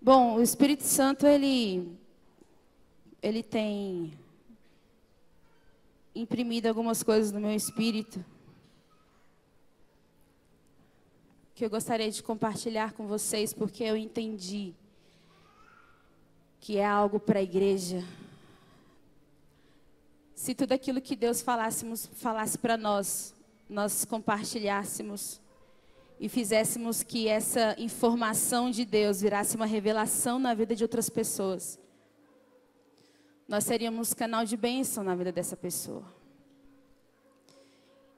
Bom, o Espírito Santo, ele tem imprimido algumas coisas no meu espírito que eu gostaria de compartilhar com vocês, porque eu entendi que é algo para a igreja. Se tudo aquilo que Deus falasse para nós compartilhássemos e fizéssemos que essa informação de Deus virasse uma revelação na vida de outras pessoas, nós seríamos canal de bênção na vida dessa pessoa.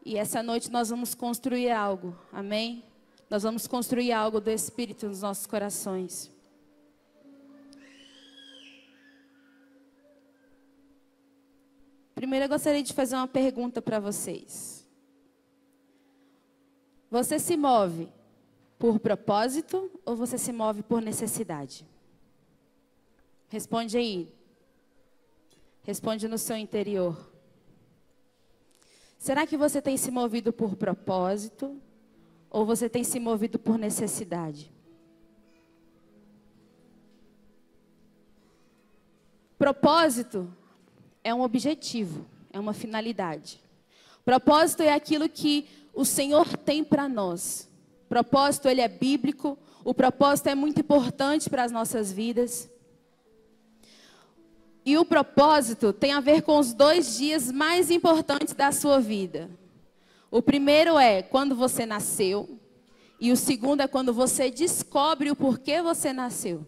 E essa noite nós vamos construir algo, amém? Nós vamos construir algo do Espírito nos nossos corações. Primeiro eu gostaria de fazer uma pergunta para vocês. Você se move por propósito ou você se move por necessidade? Responde aí. Responde no seu interior. Será que você tem se movido por propósito ou você tem se movido por necessidade? Propósito é um objetivo, é uma finalidade. Propósito é aquilo que o Senhor tem para nós. Propósito, ele é bíblico. O propósito é muito importante para as nossas vidas. E o propósito tem a ver com os 2 dias mais importantes da sua vida. O primeiro é quando você nasceu. E o segundo é quando você descobre o porquê você nasceu.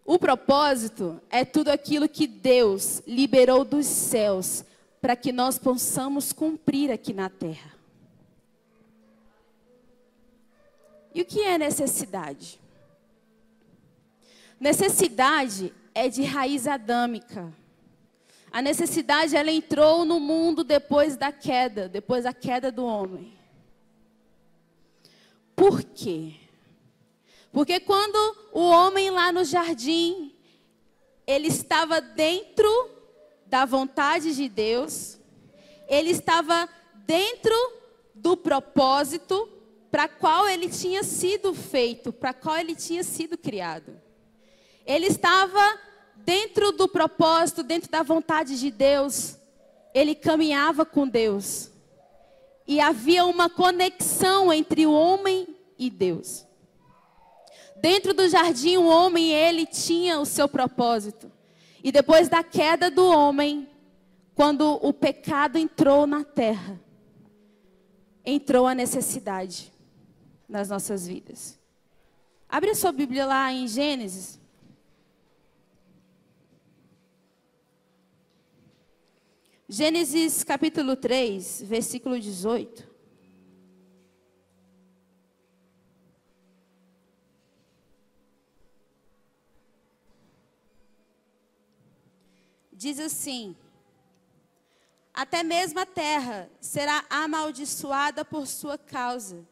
O propósito é tudo aquilo que Deus liberou dos céus para que nós possamos cumprir aqui na terra. E o que é necessidade? Necessidade é de raiz adâmica. A necessidade, ela entrou no mundo depois da queda do homem. Por quê? Porque quando o homem lá no jardim, ele estava dentro da vontade de Deus, ele estava dentro do propósito para qual ele tinha sido feito, para qual ele tinha sido criado. Ele estava dentro do propósito, dentro da vontade de Deus, ele caminhava com Deus. E havia uma conexão entre o homem e Deus. Dentro do jardim, o homem, ele tinha o seu propósito. E depois da queda do homem, quando o pecado entrou na terra, entrou a necessidade nas nossas vidas. Abre a sua Bíblia lá em Gênesis. Gênesis capítulo 3, versículo 18. Diz assim: até mesmo a terra será amaldiçoada por sua causa.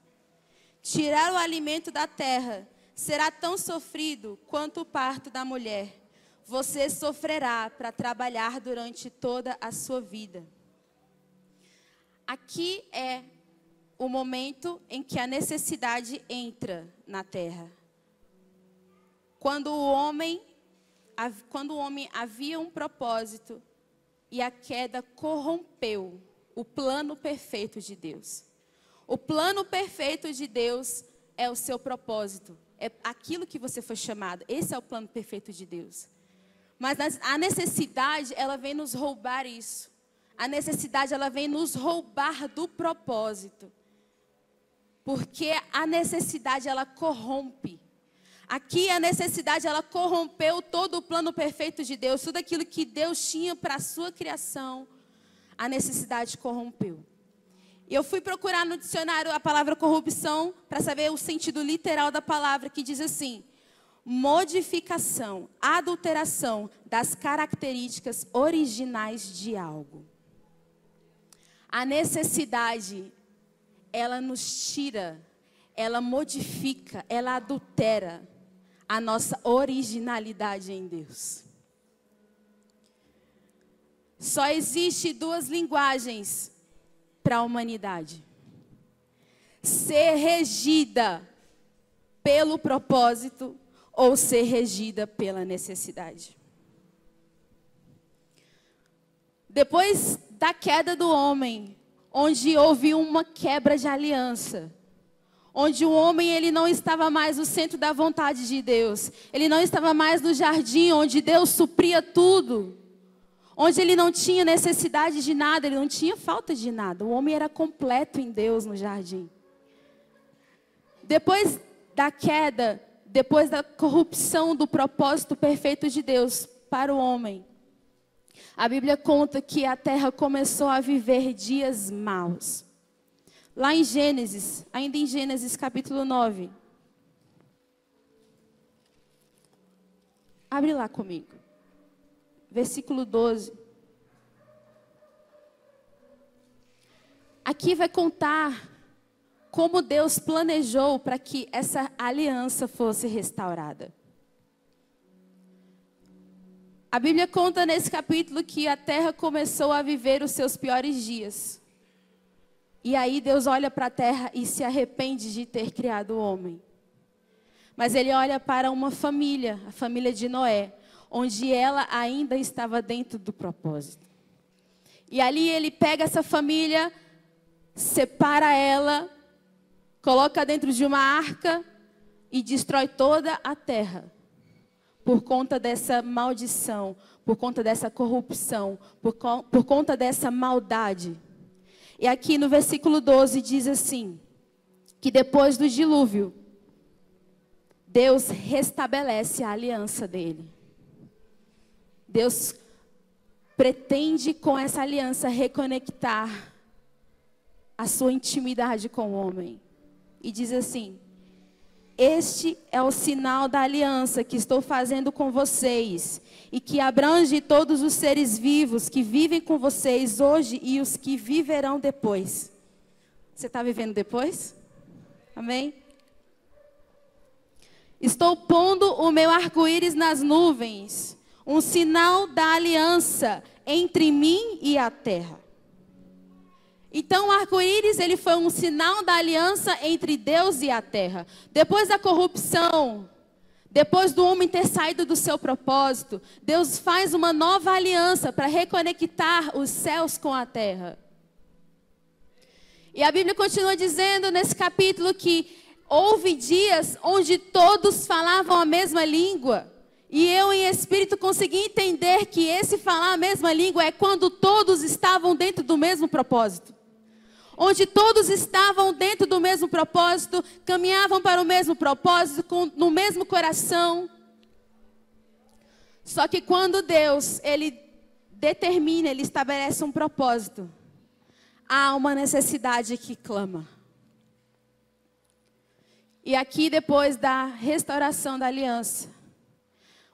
Tirar o alimento da terra será tão sofrido quanto o parto da mulher. Você sofrerá para trabalhar durante toda a sua vida. Aqui é o momento em que a necessidade entra na terra. Quando o homem havia um propósito e a queda corrompeu o plano perfeito de Deus. O plano perfeito de Deus é o seu propósito. É aquilo que você foi chamado. Esse é o plano perfeito de Deus. Mas a necessidade, ela vem nos roubar isso. A necessidade, ela vem nos roubar do propósito. Porque a necessidade, ela corrompe. Aqui a necessidade, ela corrompeu todo o plano perfeito de Deus. Tudo aquilo que Deus tinha para a sua criação, a necessidade corrompeu. E eu fui procurar no dicionário a palavra corrupção para saber o sentido literal da palavra, que diz assim: modificação, adulteração das características originais de algo. A necessidade, ela nos tira, ela modifica, ela adultera a nossa originalidade em Deus. Só existe 2 linguagens para a humanidade: ser regida pelo propósito ou ser regida pela necessidade. Depois da queda do homem, onde houve uma quebra de aliança, onde o homem ele não estava mais no centro da vontade de Deus, ele não estava mais no jardim onde Deus supria tudo, onde ele não tinha necessidade de nada, ele não tinha falta de nada, o homem era completo em Deus no jardim. Depois da queda, depois da corrupção do propósito perfeito de Deus para o homem, a Bíblia conta que a terra começou a viver dias maus. Lá em Gênesis, ainda em Gênesis capítulo 9. Abre lá comigo. Versículo 12. Aqui vai contar como Deus planejou para que essa aliança fosse restaurada. A Bíblia conta nesse capítulo que a terra começou a viver os seus piores dias. E aí Deus olha para a terra e se arrepende de ter criado o homem. Mas ele olha para uma família, a família de Noé, onde ela ainda estava dentro do propósito. E ali ele pega essa família, separa ela, coloca dentro de uma arca e destrói toda a terra. Por conta dessa maldição, por conta dessa corrupção, por conta dessa maldade. E aqui no versículo 12 diz assim, que depois do dilúvio, Deus restabelece a aliança dele. Deus pretende com essa aliança reconectar a sua intimidade com o homem. E diz assim, este é o sinal da aliança que estou fazendo com vocês e que abrange todos os seres vivos que vivem com vocês hoje e os que viverão depois. Você está vivendo depois? Amém? Estou pondo o meu arco-íris nas nuvens, um sinal da aliança entre mim e a terra. Então o arco-íris ele foi um sinal da aliança entre Deus e a terra. Depois da corrupção, depois do homem ter saído do seu propósito, Deus faz uma nova aliança para reconectar os céus com a terra. E a Bíblia continua dizendo nesse capítulo que houve dias onde todos falavam a mesma língua. E eu em espírito consegui entender que esse falar a mesma língua é quando todos estavam dentro do mesmo propósito. Onde todos estavam dentro do mesmo propósito, caminhavam para o mesmo propósito, no mesmo coração. Só que quando Deus, Ele determina, Ele estabelece um propósito, há uma necessidade que clama. E aqui depois da restauração da aliança,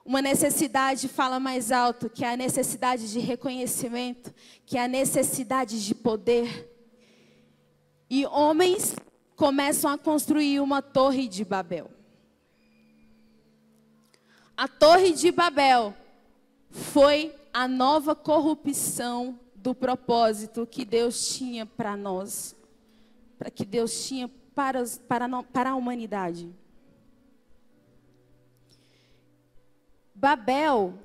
uma necessidade fala mais alto, que é a necessidade de reconhecimento, que é a necessidade de poder. E homens começam a construir uma torre de Babel. A torre de Babel foi a nova corrupção do propósito que Deus tinha para nós. Para que Deus tinha para a humanidade. Babel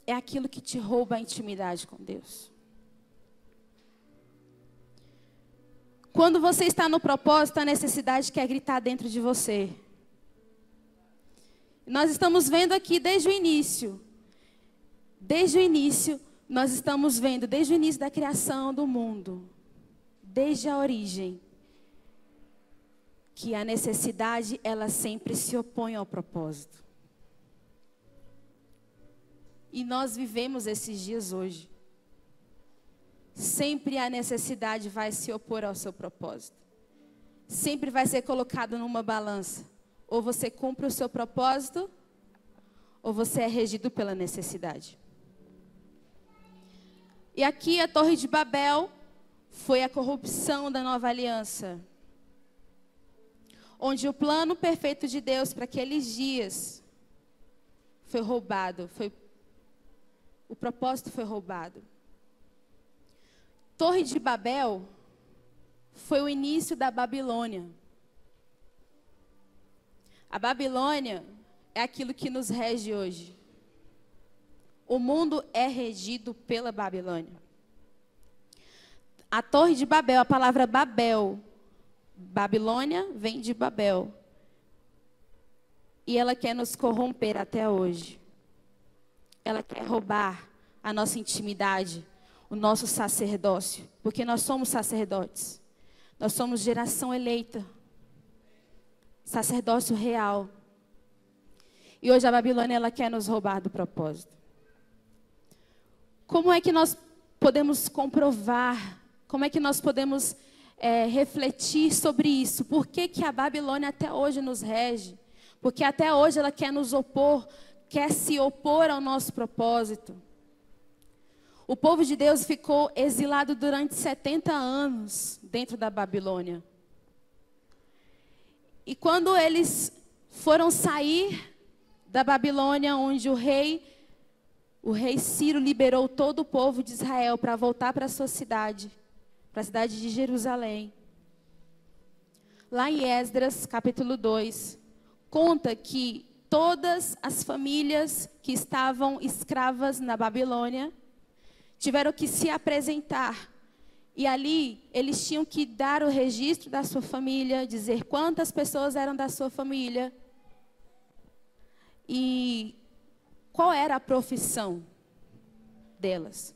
é aquilo que te rouba a intimidade com Deus. Quando você está no propósito, a necessidade quer gritar dentro de você. Nós estamos vendo aqui desde o início. Desde o início, nós estamos vendo, desde o início da criação do mundo, desde a origem, que a necessidade, ela sempre se opõe ao propósito. E nós vivemos esses dias hoje. Sempre a necessidade vai se opor ao seu propósito. Sempre vai ser colocado numa balança. Ou você cumpre o seu propósito, ou você é regido pela necessidade. E aqui a Torre de Babel foi a corrupção da nova aliança. Onde o plano perfeito de Deus para aqueles dias foi roubado. O propósito foi roubado. Torre de Babel foi o início da Babilônia. A Babilônia é aquilo que nos rege hoje. O mundo é regido pela Babilônia. A Torre de Babel, a palavra Babel, Babilônia vem de Babel. E ela quer nos corromper até hoje. Ela quer roubar a nossa intimidade, o nosso sacerdócio, porque nós somos sacerdotes. Nós somos geração eleita, sacerdócio real. E hoje a Babilônia, ela quer nos roubar do propósito. Como é que nós podemos comprovar? Como é que nós podemos refletir sobre isso? Por que que a Babilônia até hoje nos rege? Porque até hoje ela quer nos opor, quer se opor ao nosso propósito. O povo de Deus ficou exilado durante 70 anos dentro da Babilônia. E quando eles foram sair da Babilônia, onde o rei Ciro liberou todo o povo de Israel para voltar para a sua cidade, para a cidade de Jerusalém. Lá em Esdras, capítulo 2, conta que todas as famílias que estavam escravas na Babilônia tiveram que se apresentar. E ali eles tinham que dar o registro da sua família, dizer quantas pessoas eram da sua família e qual era a profissão delas.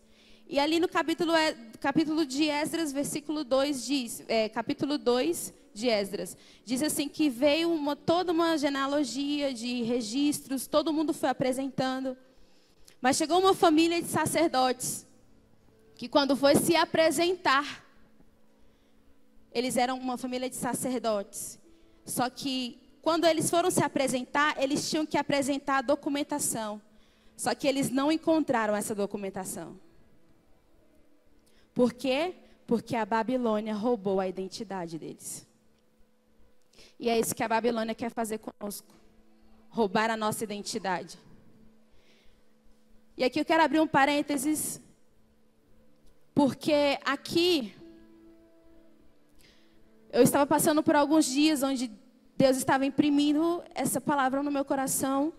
E ali no capítulo de Esdras, versículo 2 diz, capítulo 2 de Esdras, diz assim que veio toda uma genealogia de registros, todo mundo foi apresentando, mas chegou uma família de sacerdotes, que quando foi se apresentar, eles eram uma família de sacerdotes, só que quando eles foram se apresentar, eles tinham que apresentar a documentação, só que eles não encontraram essa documentação. Por quê? Porque a Babilônia roubou a identidade deles. E é isso que a Babilônia quer fazer conosco. Roubar a nossa identidade. E aqui eu quero abrir um parênteses. Porque aqui, eu estava passando por alguns dias onde Deus estava imprimindo essa palavra no meu coração.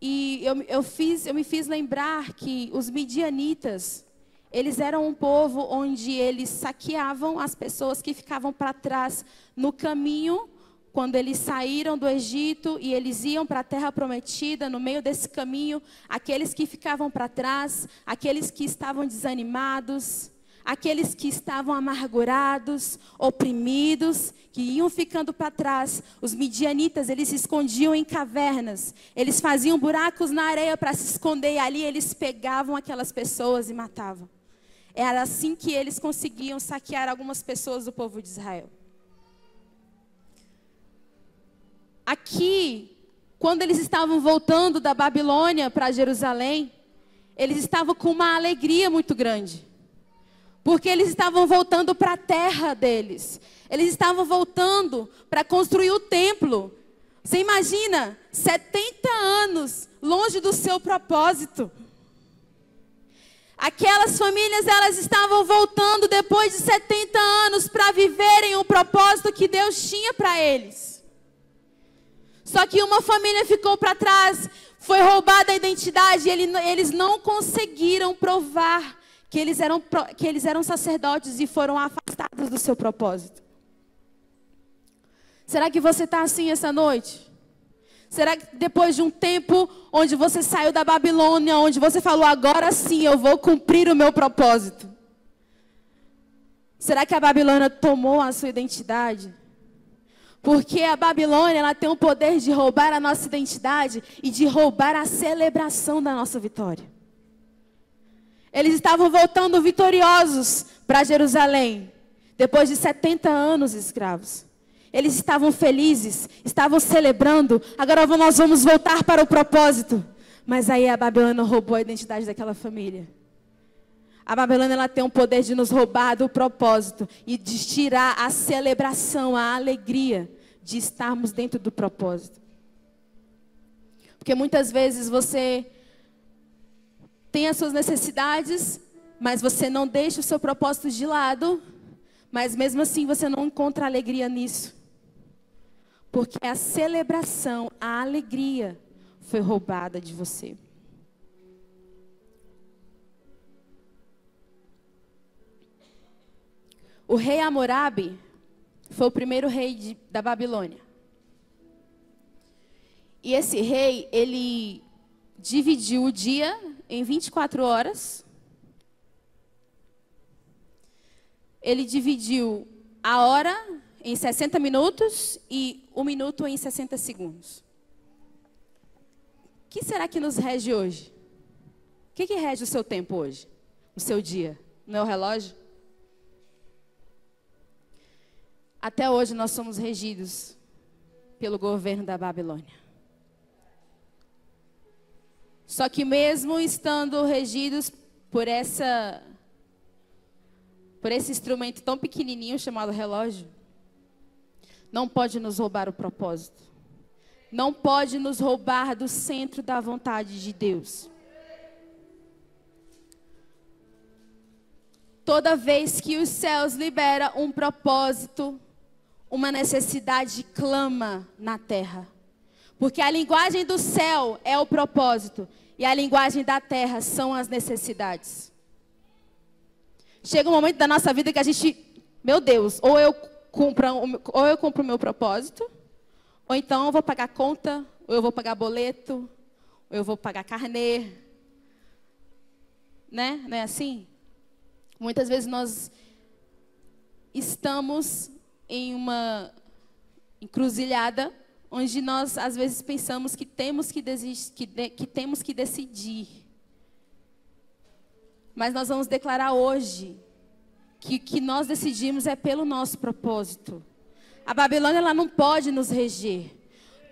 E eu me fiz lembrar que os midianitas, eles eram um povo onde eles saqueavam as pessoas que ficavam para trás no caminho, quando eles saíram do Egito e eles iam para a terra prometida. No meio desse caminho, aqueles que ficavam para trás, aqueles que estavam desanimados, aqueles que estavam amargurados, oprimidos, que iam ficando para trás. Os midianitas, eles se escondiam em cavernas, eles faziam buracos na areia para se esconder, e ali eles pegavam aquelas pessoas e matavam. Era assim que eles conseguiam saquear algumas pessoas do povo de Israel. Aqui, quando eles estavam voltando da Babilônia para Jerusalém, eles estavam com uma alegria muito grande. Porque eles estavam voltando para a terra deles. Eles estavam voltando para construir o templo. Você imagina, 70 anos longe do seu propósito. Aquelas famílias, elas estavam voltando depois de 70 anos para viverem o propósito que Deus tinha para eles. Só que uma família ficou para trás, foi roubada a identidade, e eles não conseguiram provar que eles eram sacerdotes e foram afastados do seu propósito. Será que você está assim essa noite? Será que depois de um tempo onde você saiu da Babilônia, onde você falou, agora sim eu vou cumprir o meu propósito? Será que a Babilônia tomou a sua identidade? Porque a Babilônia, ela tem o poder de roubar a nossa identidade e de roubar a celebração da nossa vitória. Eles estavam voltando vitoriosos para Jerusalém, depois de 70 anos escravos. Eles estavam felizes, estavam celebrando. Agora nós vamos voltar para o propósito. Mas aí a Babilônia roubou a identidade daquela família. A Babilônia, ela tem o poder de nos roubar do propósito e de tirar a celebração, a alegria de estarmos dentro do propósito. Porque muitas vezes você tem as suas necessidades, mas você não deixa o seu propósito de lado, mas mesmo assim você não encontra alegria nisso. Porque a celebração, a alegria foi roubada de você. O rei Hammurabi foi o primeiro rei da Babilônia. E esse rei, ele dividiu o dia em 24 horas. Ele dividiu a hora em 60 minutos e o minuto em 60 segundos. O que será que nos rege hoje? O que rege o seu tempo hoje? O seu dia? Não é o relógio? Até hoje nós somos regidos pelo governo da Babilônia. Só que mesmo estando regidos por esse instrumento tão pequenininho chamado relógio, não pode nos roubar o propósito. Não pode nos roubar do centro da vontade de Deus. Toda vez que os céus liberam um propósito, uma necessidade clama na terra. Porque a linguagem do céu é o propósito e a linguagem da terra são as necessidades. Chega um momento da nossa vida que a gente, meu Deus, ou eu cumpro o meu propósito, ou então eu vou pagar conta, ou eu vou pagar boleto, ou eu vou pagar carnê. Né? Não é assim? Muitas vezes nós estamos em uma encruzilhada onde nós às vezes pensamos que temos que decidir. Mas nós vamos declarar hoje que o que nós decidimos é pelo nosso propósito. A Babilônia, ela não pode nos reger.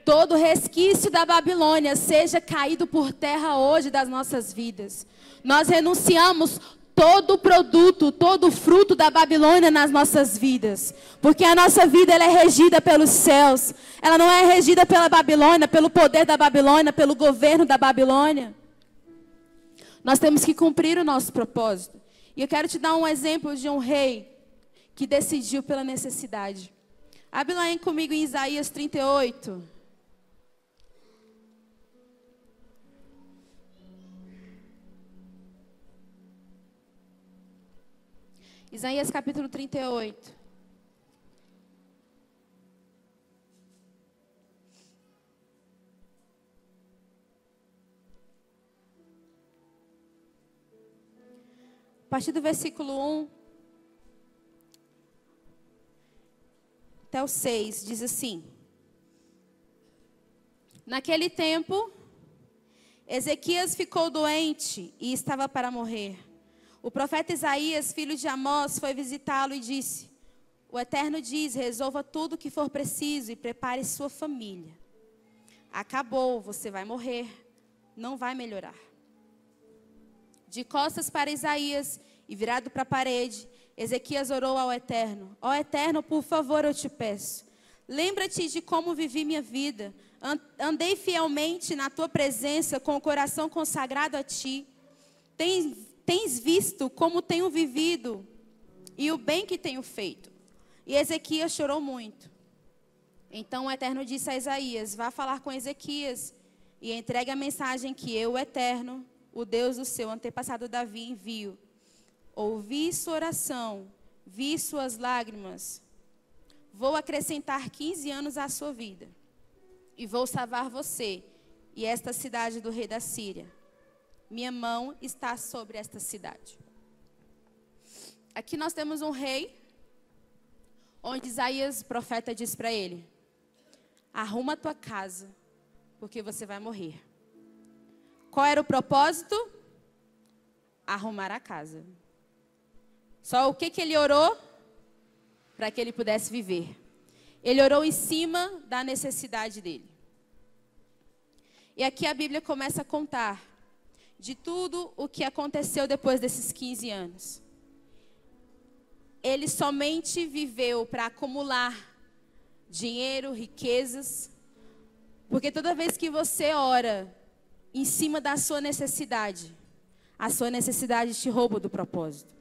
Todo resquício da Babilônia seja caído por terra hoje das nossas vidas. Nós renunciamos todo produto, todo fruto da Babilônia nas nossas vidas. Porque a nossa vida, ela é regida pelos céus. Ela não é regida pela Babilônia, pelo poder da Babilônia, pelo governo da Babilônia. Nós temos que cumprir o nosso propósito. E eu quero te dar um exemplo de um rei que decidiu pela necessidade. Abre lá comigo em Isaías 38. Isaías capítulo 38. A partir do versículo 1 até o 6, diz assim: Naquele tempo, Ezequias ficou doente e estava para morrer. O profeta Isaías, filho de Amós, foi visitá-lo e disse: O Eterno diz, resolva tudo o que for preciso e prepare sua família. Acabou, você vai morrer, não vai melhorar. De costas para Isaías e virado para a parede, Ezequias orou ao Eterno: Ó Eterno, por favor, eu te peço, lembra-te de como vivi minha vida. Andei fielmente na tua presença com o coração consagrado a ti. Tens visto como tenho vivido e o bem que tenho feito. E Ezequias chorou muito. Então o Eterno disse a Isaías: Vá falar com Ezequias e entregue a mensagem que eu, o Eterno, o Deus do seu antepassado Davi, envio. Ouvi sua oração, vi suas lágrimas. Vou acrescentar 15 anos à sua vida. E vou salvar você e esta cidade do rei da Síria. Minha mão está sobre esta cidade. Aqui nós temos um rei, onde Isaías, profeta, diz para ele: arruma a tua casa, porque você vai morrer. Qual era o propósito? Arrumar a casa. Só o que ele orou? Para que ele pudesse viver. Ele orou em cima da necessidade dele. E aqui a Bíblia começa a contar de tudo o que aconteceu depois desses 15 anos. Ele somente viveu para acumular dinheiro, riquezas. Porque toda vez que você ora em cima da sua necessidade, a sua necessidade te rouba do propósito.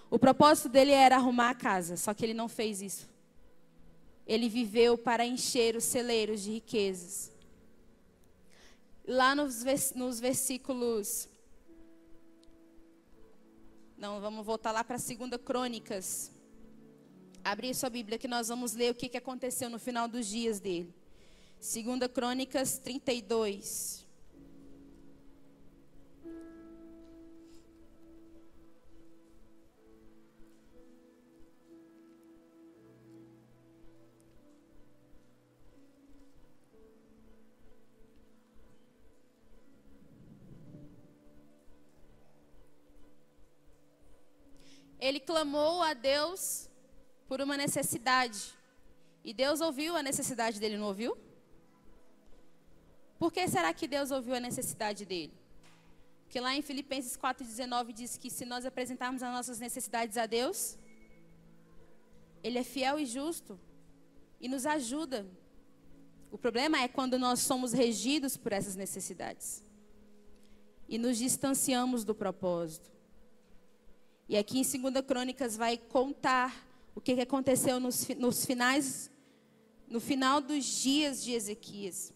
O propósito dele era arrumar a casa, só que ele não fez isso. ele viveu para encher os celeiros de riquezas. Lá nos versículos... Não, vamos voltar lá para 2 Crônicas. Abrir sua Bíblia que nós vamos ler o que aconteceu no final dos dias dele. 2 Crônicas 32. Ele clamou a Deus por uma necessidade. E Deus ouviu a necessidade dele, não ouviu? Por que será que Deus ouviu a necessidade dele? Porque lá em Filipenses 4,19 diz que se nós apresentarmos as nossas necessidades a Deus, Ele é fiel e justo e nos ajuda. O problema é quando nós somos regidos por essas necessidades e nos distanciamos do propósito. E aqui em 2 Crônicas vai contar o que aconteceu no final dos dias de Ezequias.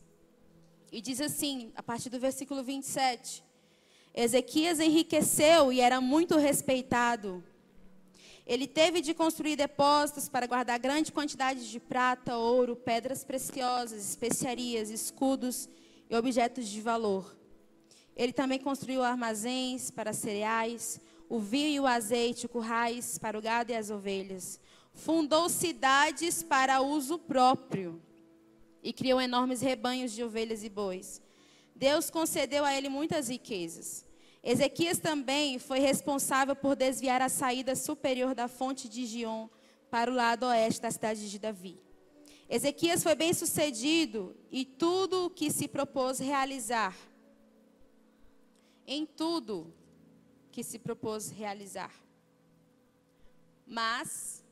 E diz assim, a partir do versículo 27. Ezequias enriqueceu e era muito respeitado. Ele teve de construir depósitos para guardar grande quantidade de prata, ouro, pedras preciosas, especiarias, escudos e objetos de valor. Ele também construiu armazéns para cereais, o vinho e o azeite, currais para o gado e as ovelhas. Fundou cidades para uso próprio e criou enormes rebanhos de ovelhas e bois. Deus concedeu a ele muitas riquezas. Ezequias também foi responsável por desviar a saída superior da fonte de Giom para o lado oeste da cidade de Davi. Ezequias foi bem sucedido e tudo o que se propôs realizar. Em tudo que se propôs realizar. Mas,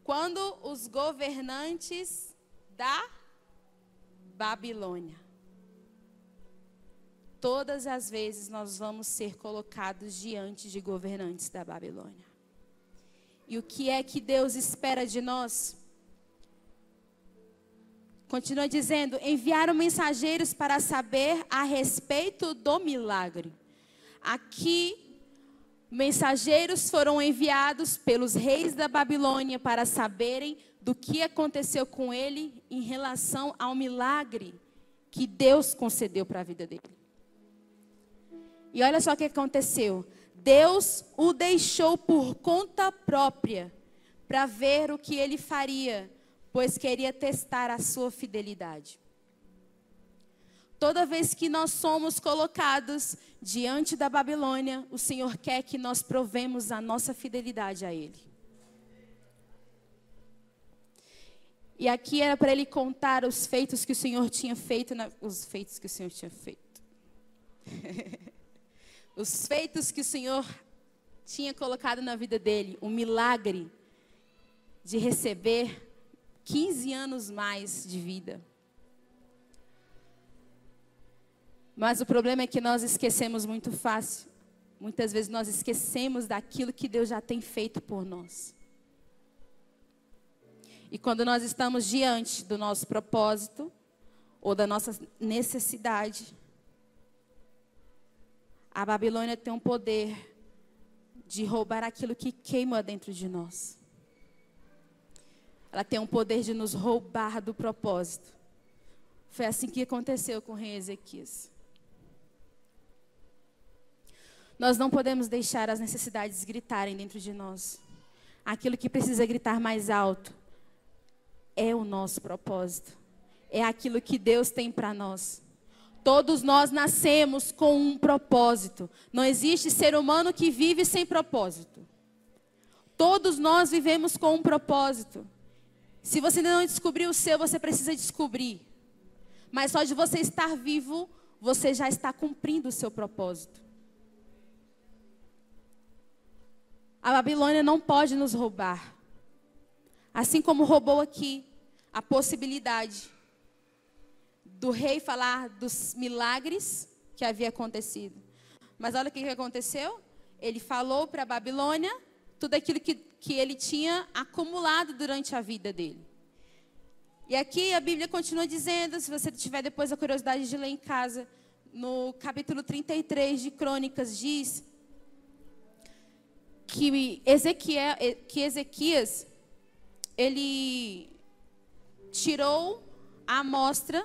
quando os governantes da Babilônia, todas as vezes nós vamos ser colocados diante de governantes da Babilônia. E o que é que Deus espera de nós? Continua dizendo, enviaram mensageiros para saber a respeito do milagre. Aqui, mensageiros foram enviados pelos reis da Babilônia para saberem do que aconteceu com ele em relação ao milagre que Deus concedeu para a vida dele. E olha só o que aconteceu. Deus o deixou por conta própria para ver o que ele faria, pois queria testar a sua fidelidade. Toda vez que nós somos colocados diante da Babilônia, o Senhor quer que nós provemos a nossa fidelidade a Ele. E aqui era para ele contar os feitos que o Senhor tinha feito. Os feitos que o Senhor tinha feito. Os feitos que o Senhor tinha colocado na vida dele. O milagre de receber 15 anos mais de vida. Mas o problema é que nós esquecemos muito fácil. Muitas vezes nós esquecemos daquilo que Deus já tem feito por nós. E quando nós estamos diante do nosso propósito, ou da nossa necessidade, a Babilônia tem um poder de roubar aquilo que queima dentro de nós. Ela tem um poder de nos roubar do propósito. Foi assim que aconteceu com o rei Ezequias. Nós não podemos deixar as necessidades gritarem dentro de nós. Aquilo que precisa gritar mais alto é o nosso propósito. É aquilo que Deus tem para nós. Todos nós nascemos com um propósito. Não existe ser humano que vive sem propósito. Todos nós vivemos com um propósito. Se você ainda não descobriu o seu, você precisa descobrir. Mas só de você estar vivo, você já está cumprindo o seu propósito. A Babilônia não pode nos roubar. Assim como roubou aqui a possibilidade do rei falar dos milagres que havia acontecido. Mas olha o que aconteceu. Ele falou para a Babilônia tudo aquilo que ele tinha acumulado durante a vida dele. E aqui a Bíblia continua dizendo, se você tiver depois a curiosidade de ler em casa, no capítulo 33 de Crônicas, diz que Ezequias, ele tirou a amostra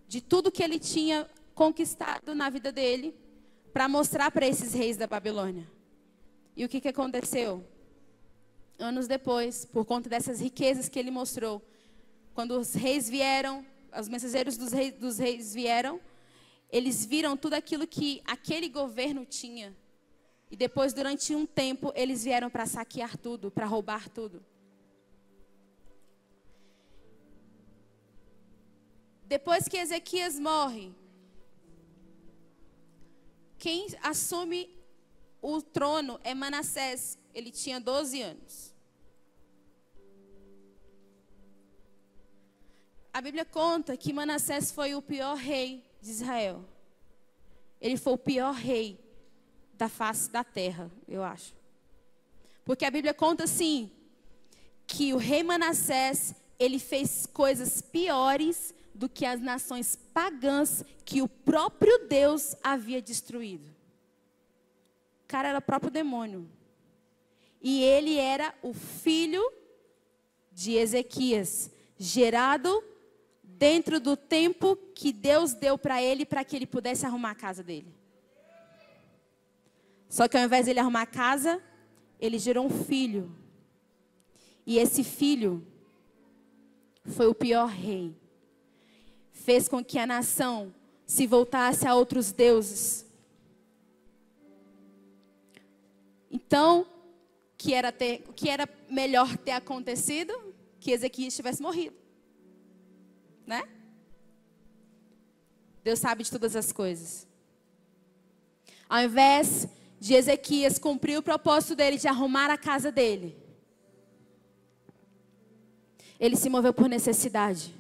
de tudo que ele tinha conquistado na vida dele para mostrar para esses reis da Babilônia. E o que aconteceu? Anos depois, por conta dessas riquezas que ele mostrou, quando os reis vieram, os mensageiros dos reis vieram, eles viram tudo aquilo que aquele governo tinha. E depois, durante um tempo, eles vieram para saquear tudo, para roubar tudo. Depois que Ezequias morre, quem assume o trono é Manassés. Ele tinha 12 anos. A Bíblia conta que Manassés foi o pior rei de Israel. Ele foi o pior rei da face da terra, eu acho. Porque a Bíblia conta assim, que o rei Manassés, ele fez coisas piores do que as nações pagãs que o próprio Deus havia destruído. O cara era o próprio demônio. E ele era o filho de Ezequias, gerado dentro do tempo que Deus deu para que ele pudesse arrumar a casa dele. Só que ao invés de ele arrumar a casa, ele gerou um filho. E esse filho foi o pior rei. Fez com que a nação se voltasse a outros deuses. Então, o que era melhor ter acontecido? Que Ezequias tivesse morrido. Né? Deus sabe de todas as coisas. Ao invés de Ezequias cumprir o propósito dele de arrumar a casa dele, ele se moveu por necessidade.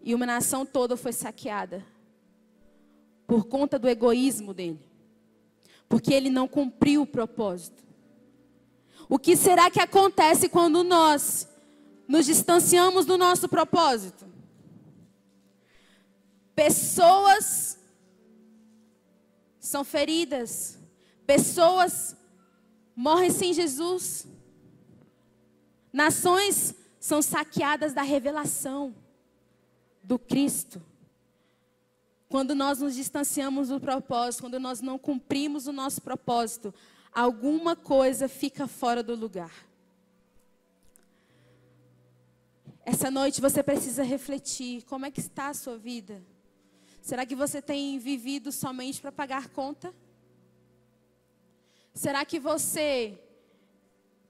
E uma nação toda foi saqueada por conta do egoísmo dele. Porque ele não cumpriu o propósito. O que será que acontece quando nós nos distanciamos do nosso propósito? Pessoas são feridas. Pessoas morrem sem Jesus. Nações são saqueadas da revelação do Cristo. Quando nós nos distanciamos do propósito, quando nós não cumprimos o nosso propósito, alguma coisa fica fora do lugar. Essa noite você precisa refletir, como é que está a sua vida? Será que você tem vivido somente para pagar conta? Será que você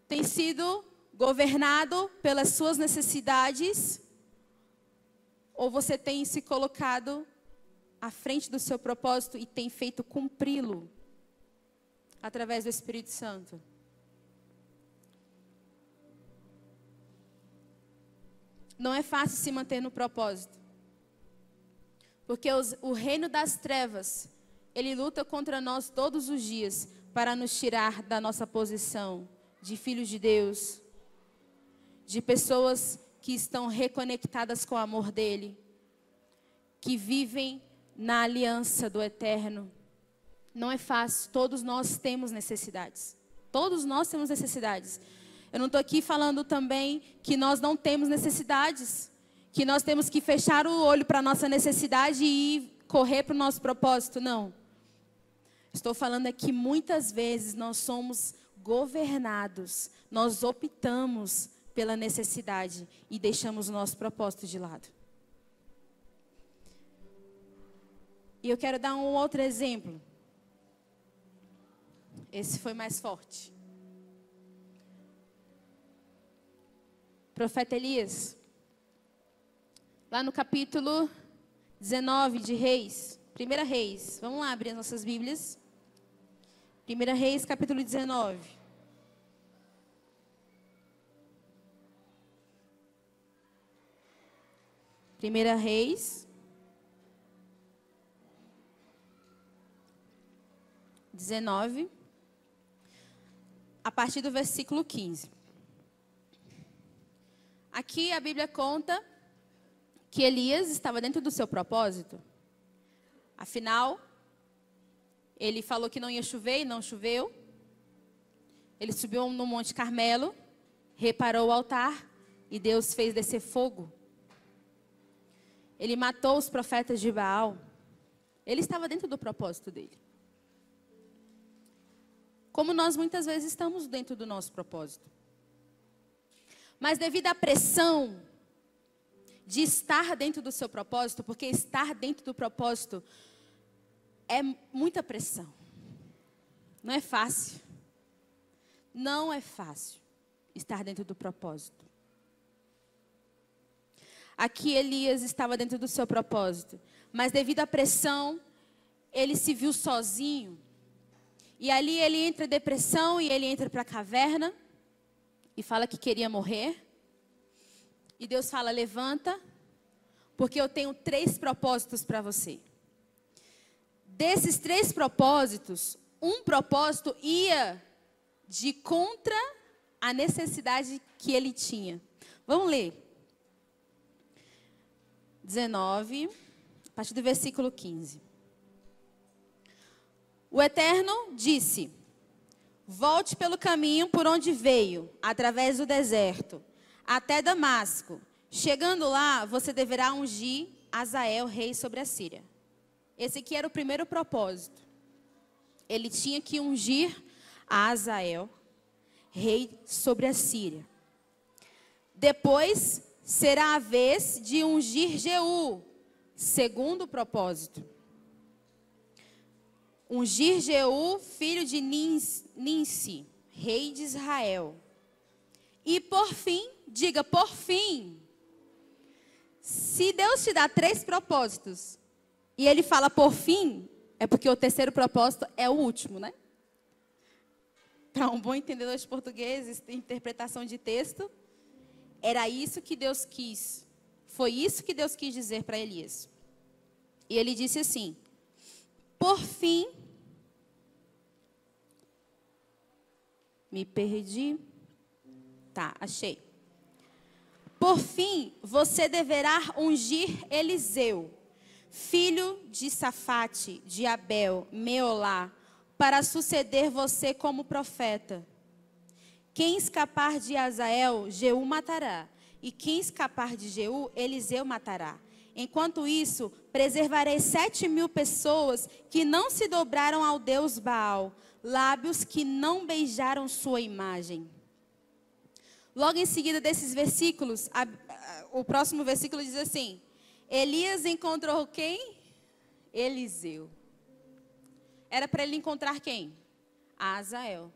tem sido governado pelas suas necessidades? Ou você tem se colocado à frente do seu propósito e tem feito cumpri-lo através do Espírito Santo? Não é fácil se manter no propósito. Porque o reino das trevas, ele luta contra nós todos os dias para nos tirar da nossa posição de filhos de Deus, de pessoas que estão reconectadas com o amor dele, que vivem na aliança do eterno. Não é fácil, todos nós temos necessidades. Todos nós temos necessidades. Eu não estou aqui falando também que nós não temos necessidades, que nós temos que fechar o olho para a nossa necessidade e correr para o nosso propósito, não. Estou falando aqui que muitas vezes nós somos governados, nós optamos pela necessidade e deixamos o nosso propósito de lado. E eu quero dar um outro exemplo. Esse foi mais forte. Profeta Elias, lá no capítulo 19 de Reis, 1 Reis, vamos lá abrir as nossas Bíblias. 1 Reis, capítulo 19. Primeira Reis 19, a partir do versículo 15. Aqui a Bíblia conta que Elias estava dentro do seu propósito. Afinal, ele falou que não ia chover e não choveu. Ele subiu no Monte Carmelo, reparou o altar e Deus fez descer fogo. Ele matou os profetas de Baal. Ele estava dentro do propósito dele. Como nós muitas vezes estamos dentro do nosso propósito. Mas devido à pressão de estar dentro do seu propósito, porque estar dentro do propósito é muita pressão. Não é fácil. Não é fácil estar dentro do propósito. Aqui Elias estava dentro do seu propósito, mas devido à pressão, ele se viu sozinho. E ali ele entra em depressão e ele entra para a caverna e fala que queria morrer. E Deus fala: levanta, porque eu tenho 3 propósitos para você. Desses 3 propósitos, um propósito ia de contra a necessidade que ele tinha. Vamos ler. 19, a partir do versículo 15. O Eterno disse: volte pelo caminho por onde veio, através do deserto, até Damasco. Chegando lá, você deverá ungir Azael, rei sobre a Síria. Esse aqui era o primeiro propósito. Ele tinha que ungir a Azael, rei sobre a Síria. Depois será a vez de ungir Jeú, segundo propósito. Ungir Jeú, filho de Ninsi, rei de Israel. E por fim, diga por fim. Se Deus te dá 3 propósitos e ele fala por fim, é porque o terceiro propósito é o último, né? Para um bom entendedor de português, interpretação de texto, era isso que Deus quis. Foi isso que Deus quis dizer para Elias. E ele disse assim: por fim, me perdi. Tá, achei. Por fim, você deverá ungir Eliseu, filho de Safate, de Abel, Meolá, para suceder você como profeta. Quem escapar de Azael, Jeú matará. E quem escapar de Jeú, Eliseu matará. Enquanto isso, preservarei 7.000 pessoas que não se dobraram ao Deus Baal, lábios que não beijaram sua imagem. Logo em seguida desses versículos, o próximo versículo diz assim: Elias encontrou quem? Eliseu. Era para ele encontrar quem? A Azael.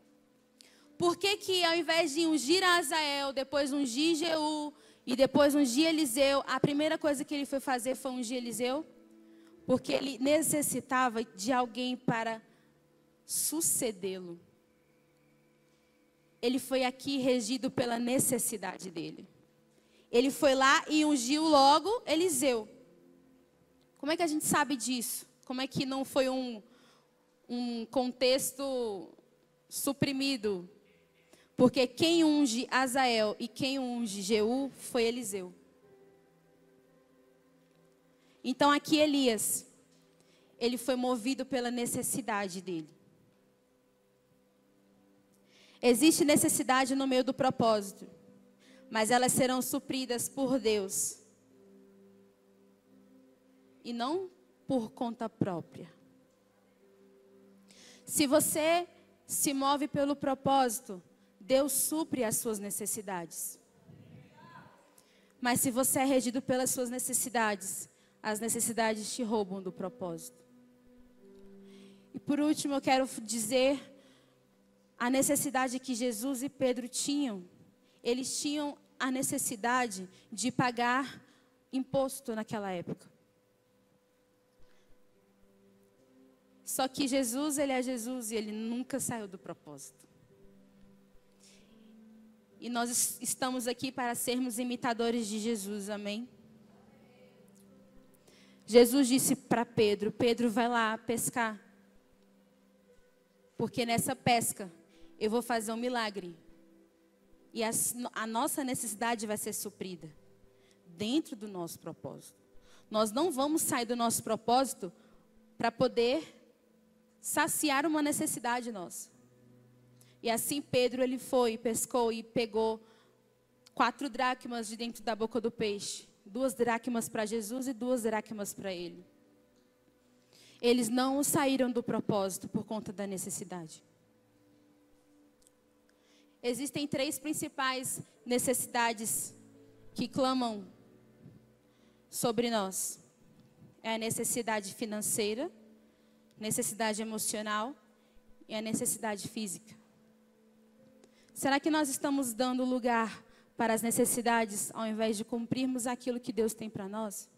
Por que que ao invés de ungir a Azael, depois ungir Jeú e depois ungir Eliseu, a primeira coisa que ele foi fazer foi ungir Eliseu? Porque ele necessitava de alguém para sucedê-lo. Ele foi aqui regido pela necessidade dele. Ele foi lá e ungiu logo Eliseu. Como é que a gente sabe disso? Como é que não foi um contexto suprimido? Porque quem unge Azael e quem unge Jeú foi Eliseu. Então aqui Elias, ele foi movido pela necessidade dele. Existe necessidade no meio do propósito, mas elas serão supridas por Deus. E não por conta própria. Se você se move pelo propósito, Deus supre as suas necessidades. Mas se você é regido pelas suas necessidades, as necessidades te roubam do propósito. E por último, eu quero dizer a necessidade que Jesus e Pedro tinham. Eles tinham a necessidade de pagar imposto naquela época. Só que Jesus, ele é Jesus e ele nunca saiu do propósito. E nós estamos aqui para sermos imitadores de Jesus, amém? Jesus disse para Pedro: Pedro, vai lá pescar. Porque nessa pesca eu vou fazer um milagre. E a nossa necessidade vai ser suprida. dentro do nosso propósito. Nós não vamos sair do nosso propósito para poder saciar uma necessidade nossa. E assim Pedro, ele foi, pescou e pegou 4 dracmas de dentro da boca do peixe. 2 dracmas para Jesus e 2 dracmas para ele. Eles não saíram do propósito por conta da necessidade. Existem 3 principais necessidades que clamam sobre nós. É a necessidade financeira, necessidade emocional e a necessidade física. Será que nós estamos dando lugar para as necessidades ao invés de cumprirmos aquilo que Deus tem para nós?